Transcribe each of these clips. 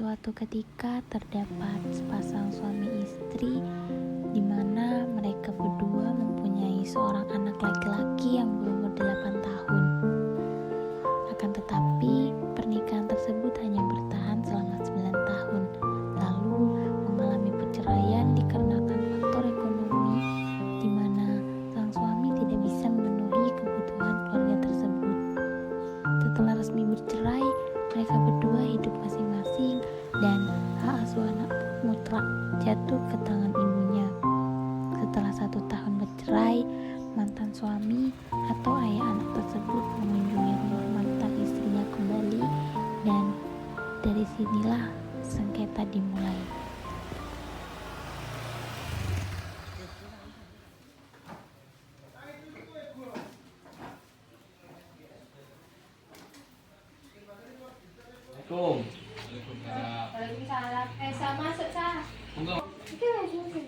suatu ketika terdapat sepasang suami istri di mana mereka berdua mempunyai seorang anak laki-laki yang berumur 8 tahun. Akan tetapi, pernikahan tersebut hanya bertahan selama 9 tahun, lalu mengalami perceraian dikarenakan faktor ekonomi di mana sang suami tidak bisa memenuhi kebutuhan keluarga tersebut. Setelah resmi bercerai, mereka berdua hidup masing-masing dan hak asuh anak mutlak jatuh ke tangan ibunya. Setelah 1 tahun bercerai, mantan suami atau ayah anak tersebut mengunjungi rumah mantan istrinya kembali dan dari sinilah sengketa dimulai. Assalamualaikum. Waalaikumsalam. Sa masuk sa. Monggo. Iki wis musim.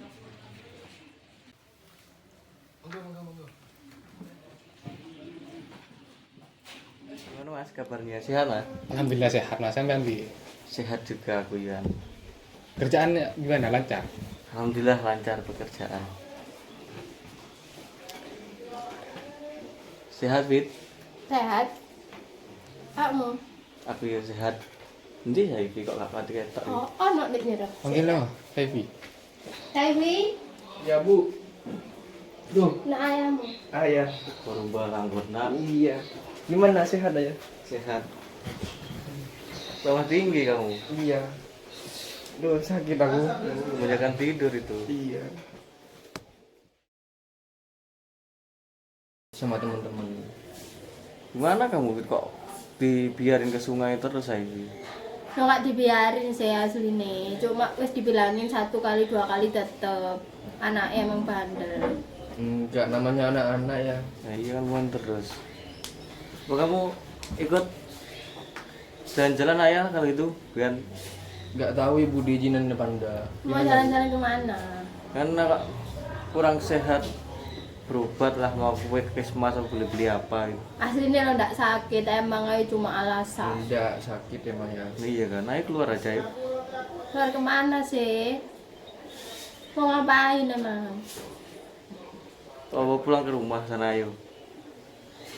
Monggo. Gimana Mas kabarnya? Sehat Mas? Alhamdulillah sehat mas, sampean piye? Sehat juga aku ya. Kerjaan gimana, lancar? Alhamdulillah lancar pekerjaan. Sehat Fit? Sehat. Kamu? Aku ya sehat. Nanti saya kok gak pati ketok. Oh, ono nek nyero. Panggil lo, Heavy. Dewi, Ya bu. Duh, nak ayahmu. ayah. Kurang balanggur nak. Iya. Gimana, sehat ayah? Sehat. Tambah tinggi kamu. Iya. Duh, sakit aku. Kebanyakan tidur itu. Iya. Sama teman-teman. Gimana kamu Fit? Kok dibiarin ke sungai terus saya? Nggak dibiarin sih asline. Cuma wis dibilangin 1 kali 2 kali tetep. Anaknya emang bandel. Enggak, namanya anak-anak ya. Nah iya kan bukan terus. Apa kamu ikut jalan-jalan ayah kalau itu? Kan Enggak tahu ibu diizinin depan dah. Mau jalan-jalan kemana? karena kak kurang sehat, berobat lah, mau ke puskesmas atau beli-beli apa gitu. Aslinya lo ndak sakit, emang aja cuma alasan. Enggak sakit emang ya. Iya kan, ayo keluar aja yuk. Keluar kemana sih? Mau ngapain emang? Atau pulang ke rumah sana ayo.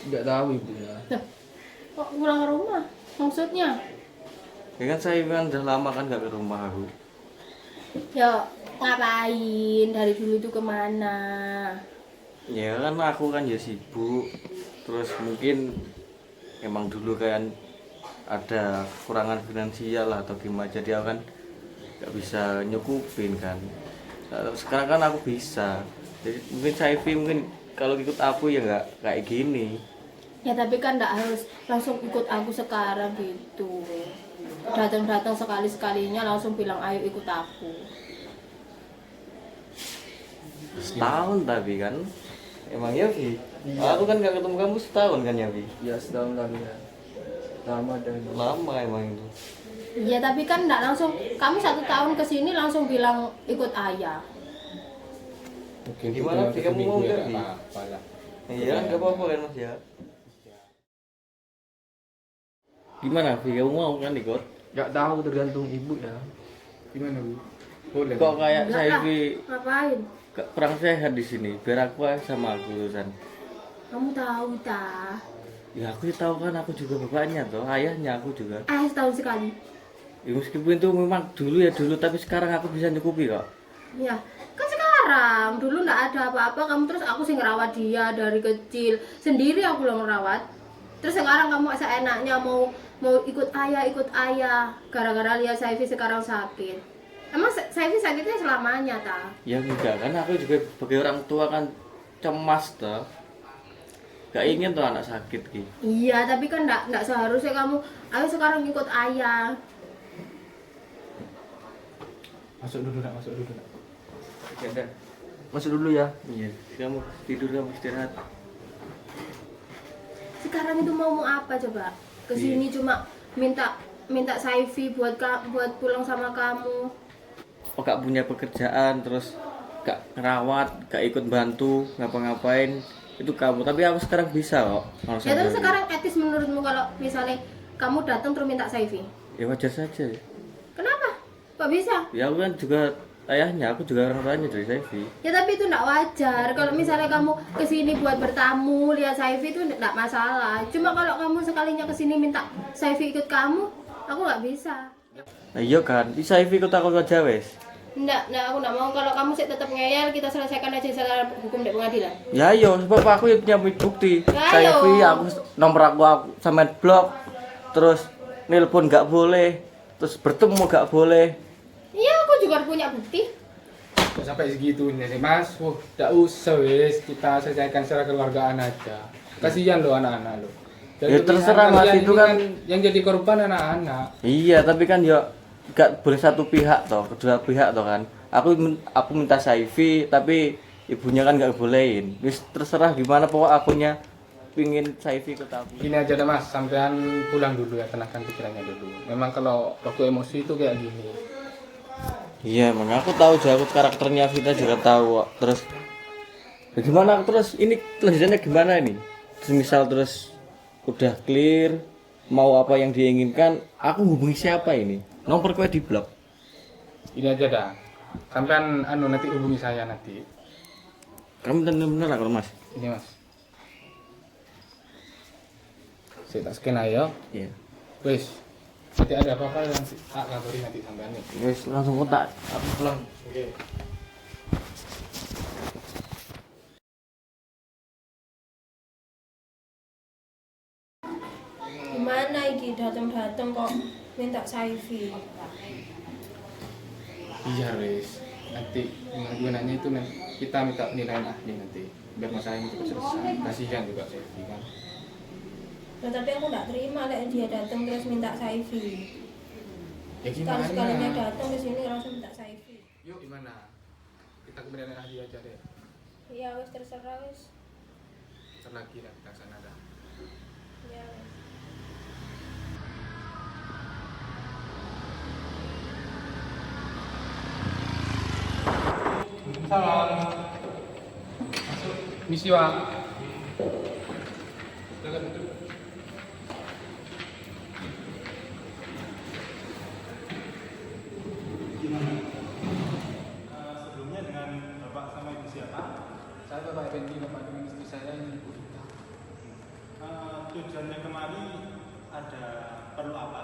Enggak tahu ibu ya. Loh, kok pulang ke rumah? Maksudnya? Ya kan saya kan udah lama kan gak ke rumah aku. Ya ngapain? Dari dulu tuh kemana? Ya kan aku kan ya sibuk. Terus mungkin emang dulu kan ada kekurangan finansial lah atau gimana, jadi aku kan gak bisa nyukupin kan. Sekarang kan aku bisa. Jadi mungkin Saifi mungkin kalau ikut aku ya nggak kayak gini. Ya tapi kan nggak harus langsung ikut aku sekarang gitu. Datang-datang sekali-sekalinya langsung bilang ayo ikut aku. Setahun tapi kan emang ya Vi. Iya. Aku kan nggak ketemu kamu setahun kan ya Vi. Ya setahun lagi ya. Lama dan Lama emang itu. Iya tapi kan nggak langsung. Kamu 1 tahun kesini langsung bilang ikut ayah. mungkin Gimana, Vi? Kamu mau nggak, Vi? apa lah. Iya kan nggak apa-apa kan Mas ya. Gimana Vi, kamu mau kan ikut? Enggak tahu, tergantung ibu ya. Gimana bu? Boleh. Kok kayak Enggak lah, Saifi ngapain? kurang sehat di sini. Biar aku aja sama aku urusan. Kamu tahu tak? Ya aku tahu kan, aku juga bapaknya toh, ayahnya aku juga. Setahun sekali. Ya meskipun itu memang dulu ya dulu, tapi sekarang aku bisa nyukupi kok. Ya kan sekarang dulu nggak ada apa-apa kamu terus aku sih ngerawat dia dari kecil sendiri aku lo ngerawat. Terus sekarang kamu seenaknya mau ikut ayah gara-gara lihat Saifi sekarang sakit. Emang Saifi sakitnya selamanya ta? Ya enggak kan, aku juga sebagai orang tua kan cemas toh. Gak ingin tuh anak sakit gitu. Iya tapi kan nggak seharusnya kamu ayo sekarang ikut ayah. Masuk dulu nak, masuk dulu nak. Ya udah. Masuk dulu ya. Iya, kamu tidur, kamu istirahat. Sekarang itu mau apa coba? Kesini cuma minta Saifi buat pulang sama kamu. Oh gak punya pekerjaan, terus gak ngerawat, gak ikut bantu ngapa-ngapain, itu kamu. Tapi aku sekarang bisa kok. Kalau Ya terus sampai- sekarang etis menurutmu kalau misalnya kamu datang terus minta Saifi? Ya wajar saja. Kenapa Kok bisa? Ya aku kan juga ayahnya, aku juga orang tuanya dari Saifi. Ya tapi itu enggak wajar. Kalau misalnya kamu kesini buat bertamu lihat Saifi itu enggak masalah. Cuma kalau kamu sekalinya kesini minta Saifi ikut kamu, aku nggak bisa. Nah iya kan, di Saifi ikut aku aja wes. Enggak, aku enggak mau. Kalau kamu sih tetap ngeyel, kita selesaikan aja secara hukum di pengadilan. Ya iya, sebab aku yang punya bukti. Ya, Saifi, ayo. aku nomor aku sampai blok, terus nelpon nggak boleh, terus bertemu nggak boleh. Iya, aku juga punya bukti. Kok sampai segitunya sih mas? Tidak usah wes, kita selesaikan secara keluargaan aja. Kasihan lo anak-anak lo. Ya terserah mas, itu kan yang jadi korban anak-anak. iya, tapi kan ya gak boleh satu pihak toh, kedua pihak toh kan. Aku minta Saifi, tapi ibunya kan gak bolehin. Wis terserah gimana, pokok akunya pingin Saifi ikut aku. Gini aja deh mas, sampean pulang dulu ya, tenangkan pikirannya dulu. Memang kalau waktu emosi itu kayak gini. Iya, emang aku tahu juga, karakternya Vita juga tahu. Terus gimana terus ini lanjutannya gimana ini? Misal terus udah clear, mau apa yang diinginkan, aku hubungi siapa ini? Nomor kue di blok. Ini aja dah, sampean nanti hubungi saya nanti. Kamu bener-bener lah mas. Ini mas. Saya tak scan aja. Iya. Wes, nanti ada apa-apa nanti tak kabari nanti sampean nih. Wes langsung kontak. Aku pulang. Oke. Gimana iki datang-datang kok minta Saifi? Iya wes, nanti gunanya itu nanti kita minta penilaian ahli nanti biar masalah ini cepat selesai. Kasihan juga saya kan. Nah, tapi aku nggak terima lek dia datang terus minta Saifi. Ya gimana? Sekali-sekalinya datang ke sini langsung minta Saifi. Yuk gimana? Kita ke penilaian ahli aja deh. Iya, wis terserah wis. Ntar lagi lah kita sana dah. Iya. Wis. Salam. Masuk. Misi wa. Silakan duduk. Sebelumnya dengan Bapak sama Ibu siapa? Saya Bapak Effendi, Bapak dengan istri saya ini Ibu Rita. Tujuannya kemari ada perlu apa?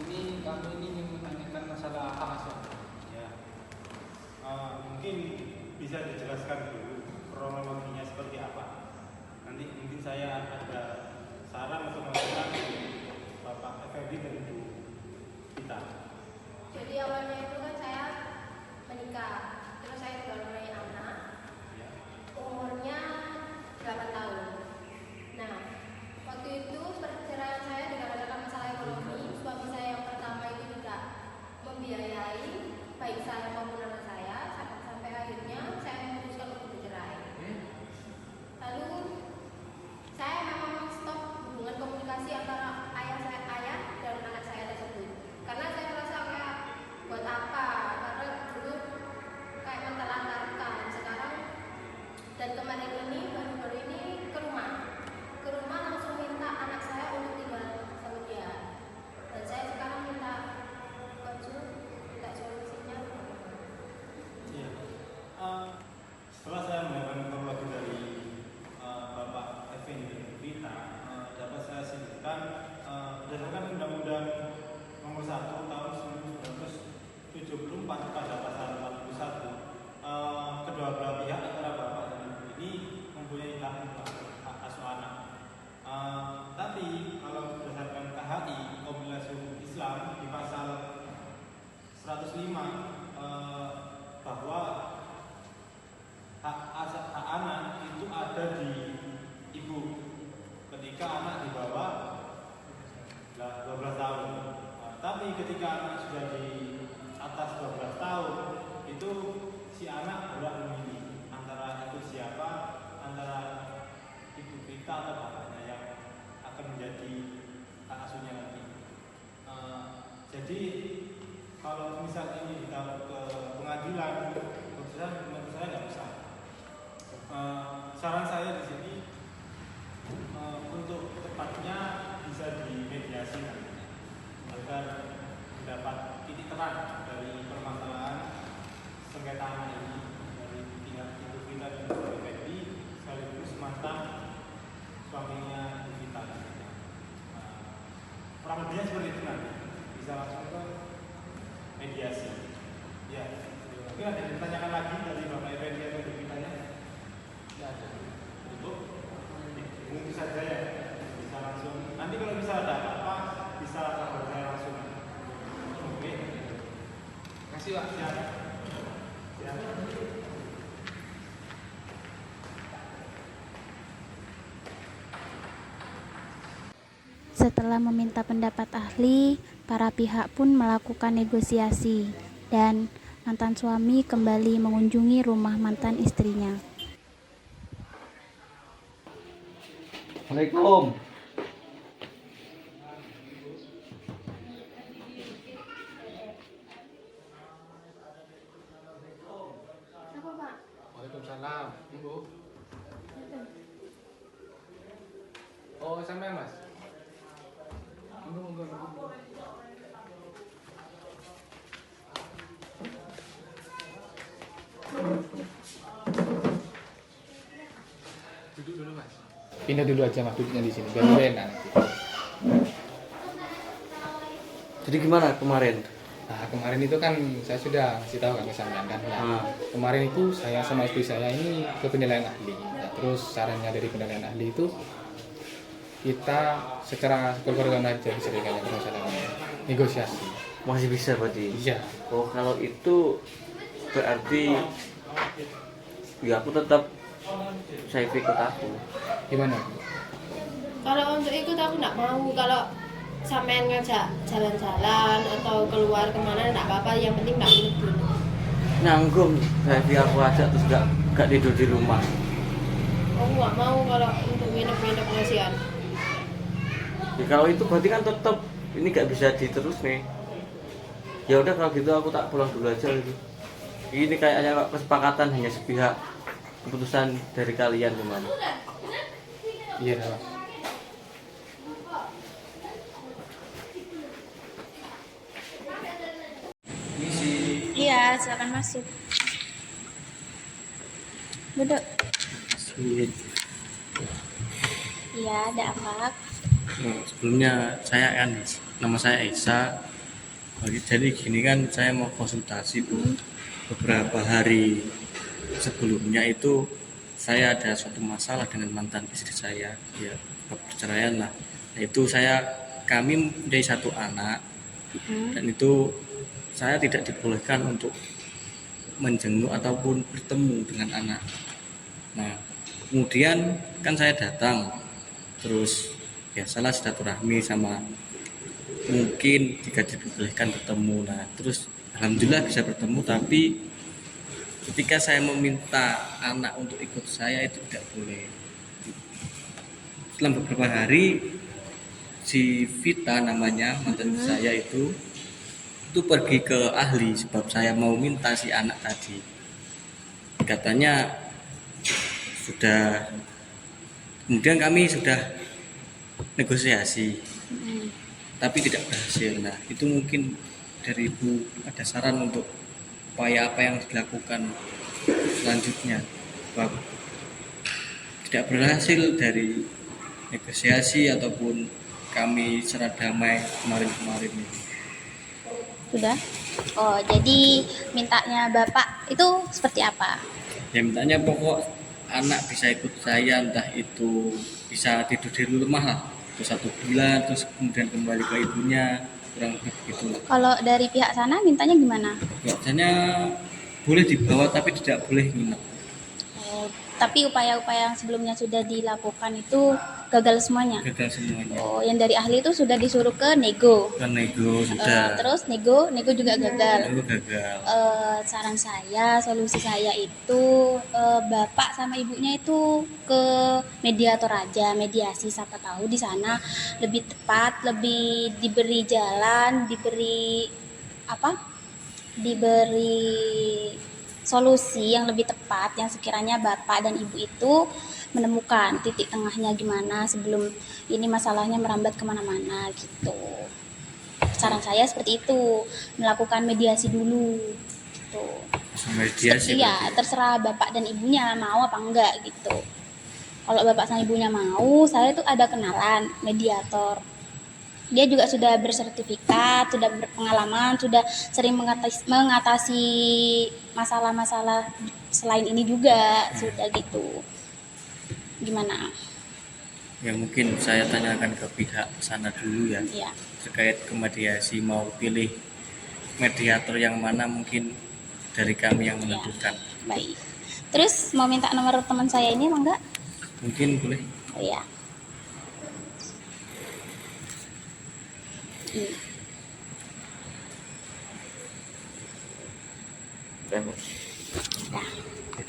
Ini kami ini ingin menanyakan masalah hak asuh. Ya, mungkin bisa dijelaskan dulu kronologinya seperti apa. Nanti mungkin saya ada saran atau masukan dari Bapak Effendi dan Ibu Rita. Jadi awalnya itu kan saya menikah, terus saya juga mulai anak, Ya. umurnya 8 tahun. Nah, waktu itu perceraian saya dikarenakan masalah ekonomi. Suami saya yang pertama itu tidak membiayai baik saya maupun anak saya, sampai akhirnya saya memutuskan untuk bercerai. Lalu saya memang stop hubungan komunikasi antara ayah dan anak saya tersebut, karena saya merasa kayak buat apa, karena dulu kayak mentelantarkan. Sekarang dan kemarin ini baru-baru ini ke rumah langsung minta anak saya untuk tinggal sama dia, dan saya sekarang minta solusinya. Iya. Setelah saya mendengar kronologi dari Bapak Effendi dan Rita, dapat saya simpulkan berdasarkan Undang-Undang Nomor 1 Tahun 1974 pada pasal 41, kedua belah pihak antara bapak dan ibu ini mempunyai hak asuh anak. Tapi kalau berdasarkan KHI, Kompilasi Hukum Islam di pasal 105, bahwa hak anak itu ada di ibu ketika anak di bawah 12 tahun. Tapi ketika anak sudah di atas 12 tahun, itu si anak berhak memilih antara ikut siapa, antara ibu kita atau bapaknya yang akan menjadi hak asuhnya nanti. Jadi kalau misal ini ditaruh ke pengadilan, menurut saya nggak bisa. Saran saya di sini untuk tepatnya bisa dimediasi agar mendapat titik kurang lebihnya seperti itu nanti bisa langsung ke mediasi. Ya, mungkin ada yang ditanyakan lagi dari Bapak Effendi atau Ibu Pitanya? Tidak ada. Cukup? Mungkin saja ya, bisa langsung. Nanti kalau bisa ada apa-apa, bisa kabar saya langsung. Oke. Terima kasih Pak. Siap. Siap. Setelah meminta pendapat ahli, para pihak pun melakukan negosiasi dan mantan suami kembali mengunjungi rumah mantan istrinya. Assalamualaikum. Apa Pak? Waalaikumsalam, Ibu. Oh, sama ya, Mas? Monggo. Duduk dulu, Mas. Pindah dulu aja, Mas, duduknya di sini biar lebih enak nanti. Jadi gimana kemarin? Nah, kemarin itu kan saya sudah kasih tahu kan ke sampean kan ya. Kemarin itu saya sama istri saya ini ke penilaian ahli. Nah, terus sarannya dari penilaian ahli itu kita secara kekeluargaan aja bisa dikatakan permasalahannya negosiasi. Masih bisa berarti? Iya. Oh, kalau itu berarti ya aku tetap saya ikut aku. Gimana? Kalau untuk ikut aku nggak mau. Kalau sampean ngajak jalan-jalan atau keluar kemana nggak apa-apa. Yang penting nggak nginep dulu. Nanggung saya aku ajak terus gak tidur di rumah. Aku nggak mau kalau untuk nginep-nginep kasihan. Ya, kalau itu berarti kan tetap ini gak bisa diterus nih. Ya udah kalau gitu aku tak pulang dulu aja gitu. Ini kayaknya kesepakatan hanya sepihak, keputusan dari kalian teman. Iya, Mas. Iya, silakan masuk. Duduk. Iya, ada apa? Sebelumnya nama saya Esa. Jadi gini kan saya mau konsultasi Bu. Beberapa hari sebelumnya itu saya ada suatu masalah dengan mantan istri saya, ya perceraian lah. Nah, itu kami mempunyai satu anak dan itu saya tidak dibolehkan untuk menjenguk ataupun bertemu dengan anak. Nah, kemudian kan saya datang terus biasalah silaturahmi sama mungkin jika dibolehkan bertemu. Nah, terus alhamdulillah bisa bertemu, tapi ketika saya meminta anak untuk ikut saya itu tidak boleh. Setelah beberapa hari si Vita namanya mantan saya itu pergi ke ahli sebab saya mau minta si anak tadi. Katanya kemudian kami sudah negosiasi tapi tidak berhasil. Nah, itu mungkin dari Ibu ada saran untuk upaya apa yang dilakukan selanjutnya sebab tidak berhasil dari negosiasi ataupun kami secara damai kemarin ini. Sudah? Oh, jadi mintanya Bapak itu seperti apa? Ya mintanya pokok anak bisa ikut saya, entah itu bisa tidur di rumah lah itu 1 bulan terus kemudian kembali ke ibunya, kurang lebih begitu. Kalau dari pihak sana mintanya gimana? Biasanya boleh dibawa tapi tidak boleh nginep. Oh, tapi upaya-upaya yang sebelumnya sudah dilakukan itu gagal semuanya? Gagal semuanya. Oh, yang dari ahli itu sudah disuruh ke nego? Kan nego sudah. Terus nego juga gagal? Nego gagal. Saran saya, solusi saya itu bapak sama ibunya itu ke mediator aja, mediasi, siapa tahu di sana lebih tepat, lebih diberi jalan, diberi solusi yang lebih tepat yang sekiranya bapak dan ibu itu menemukan titik tengahnya gimana sebelum ini masalahnya merambat kemana-mana gitu. Saran saya seperti itu, melakukan mediasi dulu gitu. Mediasi. Iya, terserah bapak dan ibunya mau apa enggak gitu. Kalau bapak sama ibunya mau, saya tuh ada kenalan mediator. dia juga sudah bersertifikat, sudah berpengalaman, sudah sering mengatasi masalah-masalah selain ini juga, sudah gitu. Gimana? Ya mungkin saya tanyakan ke pihak sana dulu ya, Ya, terkait ke mediasi, mau pilih mediator yang mana, mungkin dari kami yang menentukan. baik. Terus mau minta nomor teman saya ini emang enggak? Mungkin boleh. Oh iya. Ini.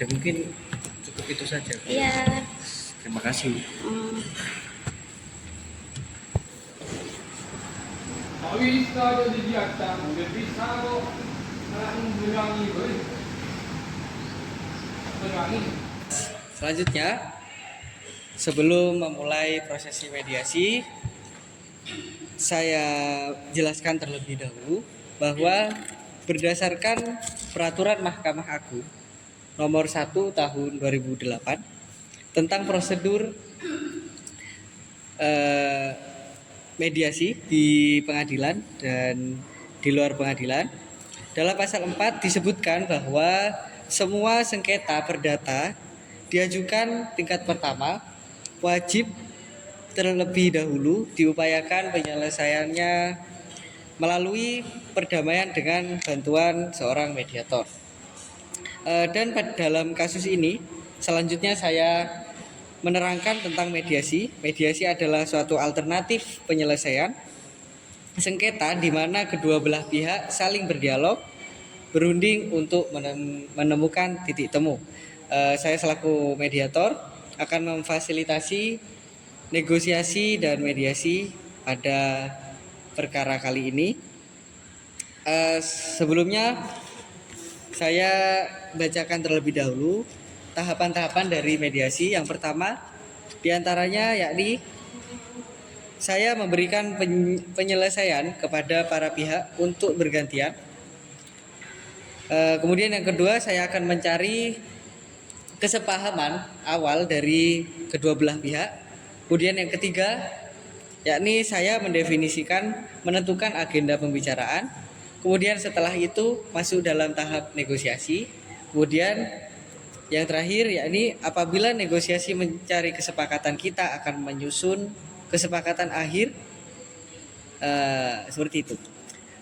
Jadi mungkin cukup itu saja. Iya. Terima kasih. Selanjutnya, sebelum memulai prosesi mediasi, saya jelaskan terlebih dahulu bahwa berdasarkan Peraturan Mahkamah Agung Nomor 1 Tahun 2008 tentang prosedur mediasi di pengadilan dan di luar pengadilan, dalam pasal 4 disebutkan bahwa semua sengketa perdata diajukan tingkat pertama wajib terlebih dahulu diupayakan penyelesaiannya melalui perdamaian dengan bantuan seorang mediator. Dan dalam kasus ini selanjutnya saya menerangkan tentang mediasi. Mediasi adalah suatu alternatif penyelesaian sengketa di mana kedua belah pihak saling berdialog, berunding untuk menemukan titik temu. Saya selaku mediator akan memfasilitasi negosiasi dan mediasi pada perkara kali ini. Sebelumnya saya bacakan terlebih dahulu tahapan-tahapan dari mediasi. Yang pertama diantaranya yakni saya memberikan penyelesaian kepada para pihak untuk bergantian. Kemudian yang kedua, saya akan mencari kesepahaman awal dari kedua belah pihak. Kemudian yang ketiga, yakni saya mendefinisikan, menentukan agenda pembicaraan. Kemudian setelah itu masuk dalam tahap negosiasi. Kemudian yang terakhir, yakni apabila negosiasi mencari kesepakatan, kita akan menyusun kesepakatan akhir. Seperti itu.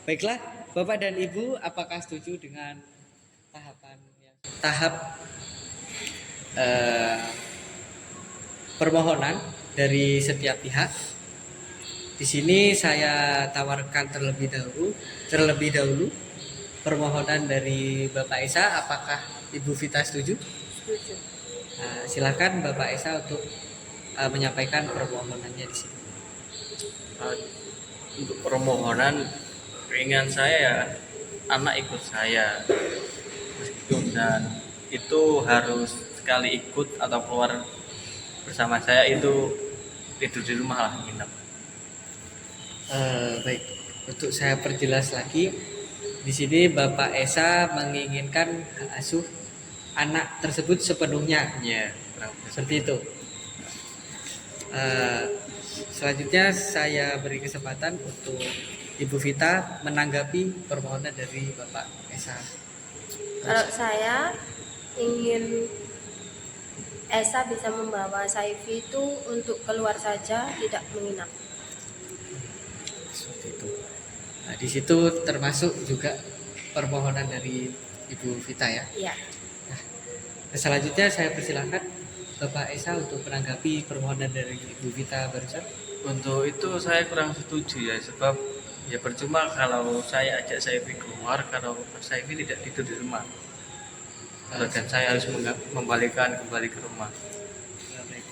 Baiklah, Bapak dan Ibu, apakah setuju dengan tahap permohonan dari setiap pihak? Di sini saya tawarkan terlebih dahulu permohonan dari Bapak Esa. Apakah Ibu Vita setuju? Setuju. Silakan Bapak Esa untuk menyampaikan permohonannya di sini. Untuk permohonan, keinginan saya ya anak ikut saya, meskipun dan itu harus sekali ikut atau keluar bersama saya, itu tidur di rumah lah, nginep. Baik, untuk saya perjelas lagi, di sini Bapak Esa menginginkan hak asuh anak tersebut sepenuhnya. Ya, kurang lebih. Seperti itu. Selanjutnya saya beri kesempatan untuk Ibu Vita menanggapi permohonan dari Bapak Esa. Kalau saya ingin Esa bisa membawa Saifi itu untuk keluar saja, tidak menginap. Seperti itu. Nah, di situ termasuk juga permohonan dari Ibu Vita ya. Iya. Selanjutnya saya persilahkan Bapak Esa untuk menanggapi permohonan dari Ibu Vita barusan. Untuk itu saya kurang setuju ya, sebab ya percuma kalau saya ajak Saifi keluar kalau Saifi tidak tidur di rumah, dan saya harus membalikan kembali ke rumah. Ya, baik.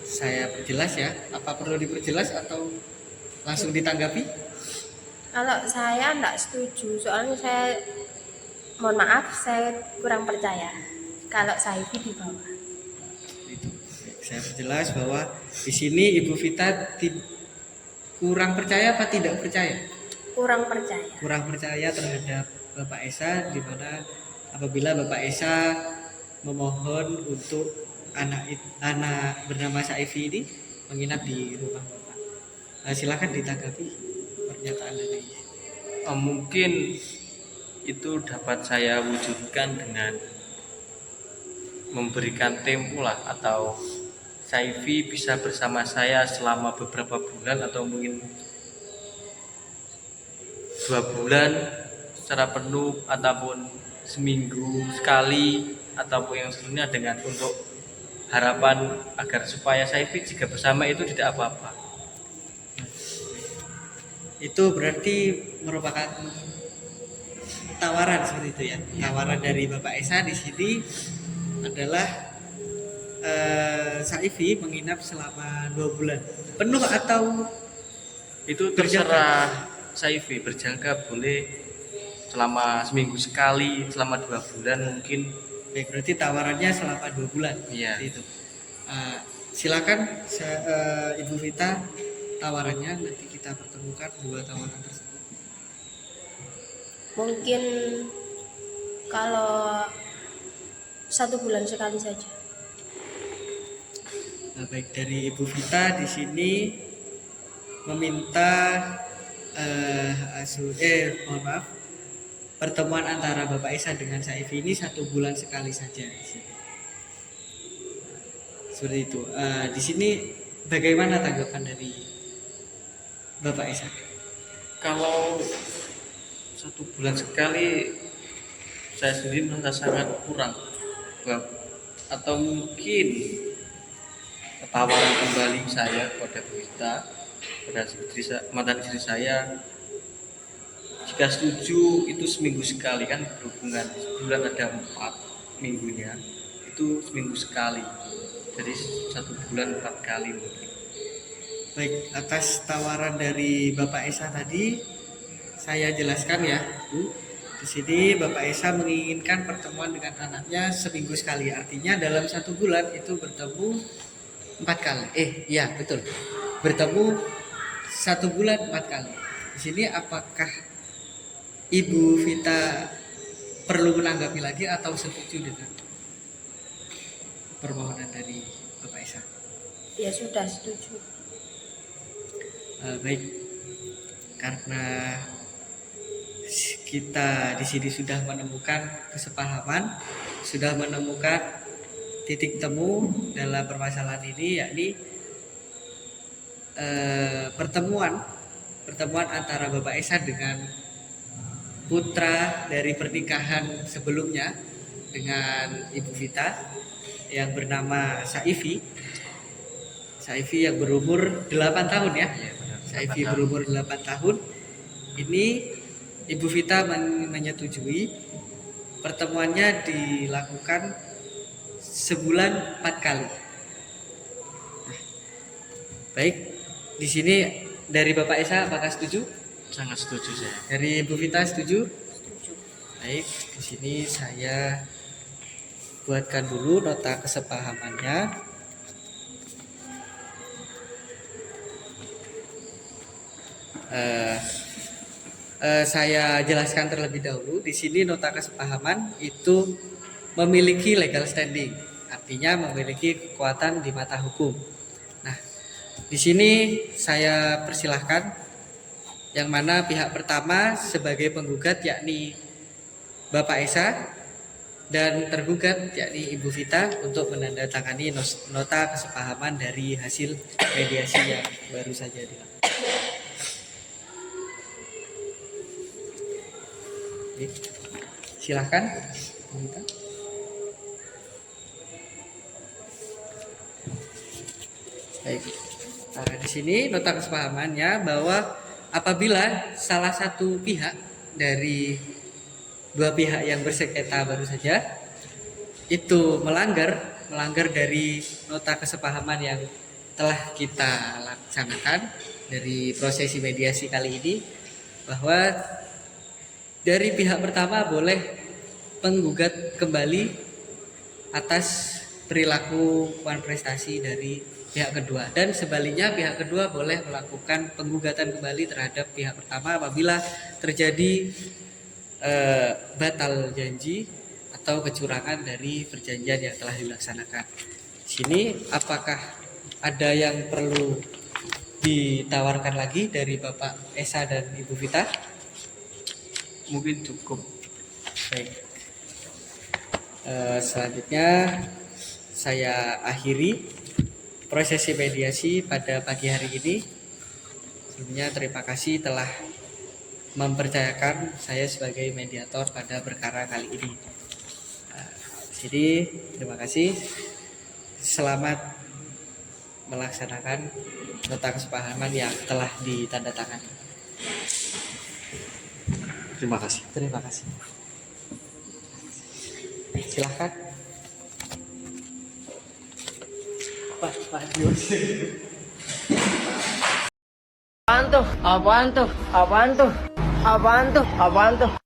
Saya perjelas ya. Apa perlu diperjelas atau langsung ditanggapi? Kalau saya enggak setuju, soalnya saya mohon maaf, saya kurang percaya kalau Saifi di bawah. Itu. Saya perjelas bahwa di sini Ibu Vita kurang percaya apa tidak percaya? Kurang percaya. Kurang percaya terhadap Bapak Esa, di mana apabila Bapak Esa memohon untuk anak bernama Saifi ini menginap di rumah Bapak. Silakan ditanggapi. pernyataan dari Mungkin itu dapat saya wujudkan dengan memberikan tempo lah, atau Saifi bisa bersama saya selama beberapa bulan atau mungkin 2 bulan secara penuh, ataupun seminggu sekali, ataupun yang sebelumnya, dengan untuk harapan agar supaya Saifi jika bersama itu tidak apa-apa. itu berarti merupakan tawaran seperti itu ya. Tawaran dari Bapak Esa di sini adalah Saifi menginap selama 2 bulan penuh atau Itu terserah Saifi, berjangka boleh selama seminggu sekali, selama 2 bulan mungkin. baik, berarti tawarannya selama 2 bulan. Iya. Seperti itu. Silakan Ibu Vita, tawarannya nanti kita pertemukan 2 tawaran tersebut. Mungkin kalau 1 bulan sekali saja. Nah, baik, dari Ibu Vita di sini meminta mohon maaf, pertemuan antara Bapak Esa dengan Saifi ini 1 bulan sekali saja di sini. Seperti itu. Di sini bagaimana tanggapan dari Bapak Esa? Kalau 1 bulan sekali saya sendiri merasa sangat kurang, atau mungkin tawaran kembali saya kepada Bu Ita, pada mantan istri saya, jika setuju itu seminggu sekali, kan berhubungan sebulan ada 4 minggunya, itu seminggu sekali, jadi 1 bulan 4 kali mungkin. Baik, atas tawaran dari Bapak Esa tadi saya jelaskan ya, Bu. Di sini Bapak Esa menginginkan pertemuan dengan anaknya seminggu sekali, artinya dalam 1 bulan itu bertemu 4 kali. Iya betul, bertemu 1 bulan 4 kali. Di sini apakah Ibu Vita perlu menanggapi lagi atau setuju dengan permohonan dari Bapak Esa? Ya sudah, setuju. Baik, karena kita di sini sudah menemukan kesepahaman, sudah menemukan titik temu dalam permasalahan ini, yakni pertemuan antara Bapak Esa dengan putra dari pernikahan sebelumnya dengan Ibu Vita yang bernama Saifi yang berumur 8 tahun ya. Saifi berumur 8 tahun. Ini Ibu Vita menyetujui pertemuannya dilakukan sebulan 4 kali. Baik, di sini dari Bapak Esa apakah setuju? Sangat setuju saya. Dari Ibu Vita setuju? Setuju. Baik, di sini saya buatkan dulu nota kesepahamannya. Saya jelaskan terlebih dahulu. Di sini nota kesepahaman itu memiliki legal standing, artinya memiliki kekuatan di mata hukum. Nah, di sini saya persilahkan yang mana pihak pertama sebagai penggugat yakni Bapak Esa dan tergugat yakni Ibu Vita untuk menandatangani nota kesepahaman dari hasil mediasi yang baru saja dilakukan. Silahkan. Baik. Di sini nota kesepahamannya bahwa apabila salah satu pihak dari 2 pihak yang bersengketa baru saja itu melanggar dari nota kesepahaman yang telah kita laksanakan dari prosesi mediasi kali ini, bahwa dari pihak pertama boleh menggugat kembali atas perilaku wan prestasi dari pihak kedua, dan sebaliknya pihak kedua boleh melakukan penggugatan kembali terhadap pihak pertama apabila terjadi batal janji atau kecurangan dari perjanjian yang telah dilaksanakan. Di sini apakah ada yang perlu ditawarkan lagi dari Bapak Esa dan Ibu Vita? Mungkin cukup. Baik. Selanjutnya saya akhiri prosesi mediasi pada pagi hari ini. Sebelumnya terima kasih telah mempercayakan saya sebagai mediator pada perkara kali ini. Jadi terima kasih. Selamat melaksanakan nota kesepahaman yang telah ditandatangani. Terima kasih. Terima kasih. Silahkan. Pak Dios. Apaan tuh? Apaan tuh? Apaan tuh? Apaan tuh? Apaan tuh?